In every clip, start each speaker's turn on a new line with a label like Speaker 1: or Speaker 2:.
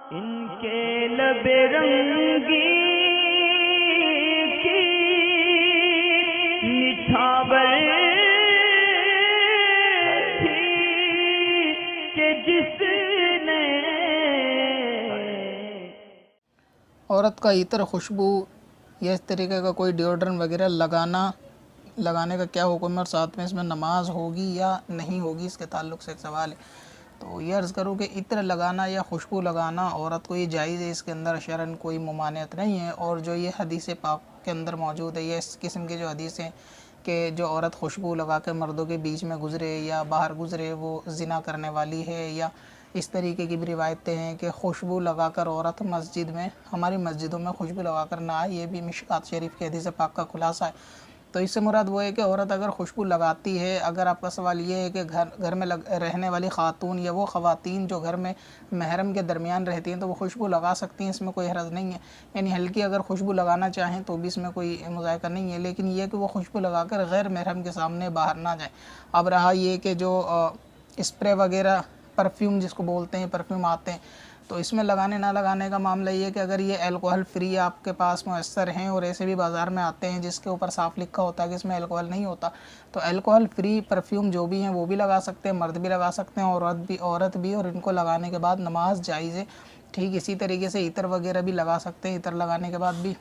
Speaker 1: इनके लबे रंगी की निछावर थी कि जिसने
Speaker 2: औरत का इत्र, खुशबू या इस तरीके का कोई डिओड्रेंट वगैरह लगाने का क्या हुक्म है और साथ में इसमें नमाज होगी या नहीं होगी, इसके ताल्लुक़ से एक सवाल है। तो ये अर्ज़ करूँ कि इत्र लगाना या खुशबू लगाना औरत को ये जायज़ है, इसके अंदर शरन कोई ममानियत नहीं है। और जो ये हदीस पाक के अंदर मौजूद है, ये इस किस्म की जो हदीस हैं कि जो औरत खुशबू लगा के मर्दों के बीच में गुज़रे या बाहर गुज़रे वो ज़िना करने वाली है, या इस तरीके की भी रिवायतें हैं कि खुशबू लगाकर औरत मस्जिद में, हमारी मस्जिदों में खुशबू लगाकर ना आए, ये भी मिशकात शरीफ की हदीस पाक का खुलासा है। तो इससे मुराद वो है कि औरत अगर खुशबू लगाती है, अगर आपका सवाल ये है कि घर में रहने वाली ख़ातून या वो ख़वातीन जो घर में महरम के दरमियान रहती हैं तो वो खुशबू लगा सकती हैं, इसमें कोई हर्ज नहीं है। यानी हल्की अगर खुशबू लगाना चाहें तो भी इसमें कोई मुज़ायका नहीं है, लेकिन ये कि वो खुशबू लगाकर गैर महरम के सामने बाहर ना जाए। अब रहा ये कि जो स्प्रे वगैरह, परफ्यूम जिसको बोलते हैं, परफ्यूम आते हैं, तो इसमें लगाने ना लगाने का मामला ये है कि अगर ये अल्कोहल फ्री आपके पास मैसर हैं, और ऐसे भी बाज़ार में आते हैं जिसके ऊपर साफ़ लिखा होता है कि इसमें अल्कोहल नहीं होता, तो अल्कोहल फ्री परफ्यूम जो भी हैं वो भी लगा सकते हैं, मर्द भी लगा सकते हैं, औरत भी, और इनको लगाने के बाद नमाज जायज़ है। ठीक इसी तरीके से इतर वगैरह भी लगा सकते हैं, इतर लगाने के बाद भी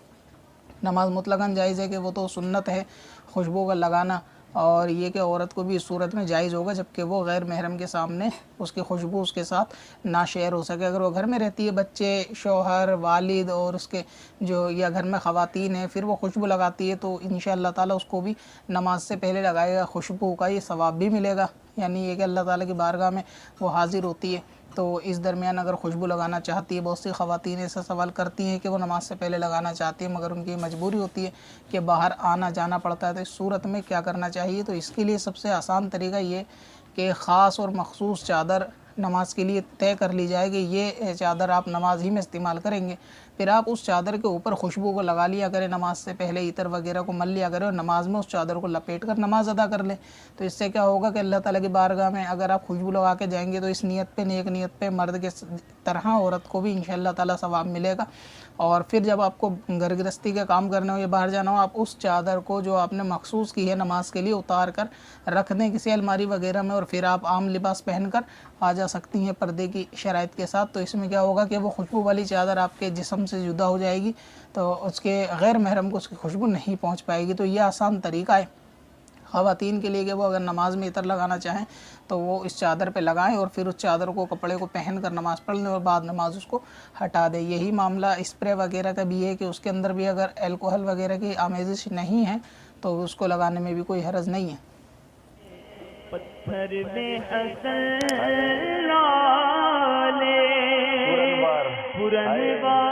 Speaker 2: नमाज मुतलकन जायज़ है कि वो तो सुन्नत है खुशबू का लगाना। और ये कि औरत को भी इस सूरत में जायज़ होगा जबकि वो गैर महरम के सामने उसकी खुशबू उसके साथ ना शेयर हो सके। अगर वो घर में रहती है, बच्चे, शौहर, वालिद और उसके जो या घर में ख़वातीन है, फिर वो खुशबू लगाती है तो इंशाअल्लाह ताला उसको भी नमाज से पहले लगाएगा, खुशबू का ये सवाब भी मिलेगा। यानी ये कि अल्लाह ताला की बारगाह में वो हाज़िर होती है। तो इस दरमियान अगर खुशबू लगाना चाहती है, बहुत सी ख़वातीन ऐसा सवाल करती हैं कि वो नमाज से पहले लगाना चाहती है मगर उनकी मजबूरी होती है कि बाहर आना जाना पड़ता है, तो इस सूरत में क्या करना चाहिए? तो इसके लिए सबसे आसान तरीका ये कि ख़ास और मखसूस चादर नमाज के लिए तय कर ली जाए कि ये चादर आप नमाज ही में इस्तेमाल करेंगे। फिर आप उस चादर के ऊपर खुशबू को लगा लिया करें, नमाज से पहले इतर वगैरह को मल लिया करें और नमाज में उस चादर को लपेट कर नमाज अदा कर लें। तो इससे क्या होगा कि अल्लाह ताला की बारगाह में अगर आप खुशबू लगा के जाएंगे तो इस नियत पे, नेक नियत पे मर्द के तरह औरत को भी इंशाअल्लाह ताला सवाब मिलेगा। और फिर जब आपको घर गृहस्थी के काम करने हो या बाहर जाना हो, आप उस चादर को जो आपने मखसूस की है नमाज के लिए उतार कर रख दें किसी अलमारी वगैरह में, और फिर आप आम लिबास पहनकर आ जा सकती हैं पर्दे की शराइत के साथ। तो इसमें क्या होगा कि वो खुशबू वाली चादर आपके जिस्म से जुदा हो जाएगी, तो उसके गैर महरम को उसकी खुशबू नहीं पहुंच पाएगी। तो ये आसान तरीका है ख़वातीन के लिए कि वो अगर नमाज में इतर लगाना चाहें तो वो इस चादर पे लगाएं और फिर उस चादर को, कपड़े को पहन कर नमाज़ पढ़ लें और बाद नमाज उसको हटा दें। यही मामला स्प्रे वगैरह का भी है कि उसके अंदर भी अगर अल्कोहल वगैरह की आमेज़िश नहीं है तो उसको लगाने में भी कोई हर्ज नहीं है।
Speaker 1: पत्थर में हसन लाले पुरनवार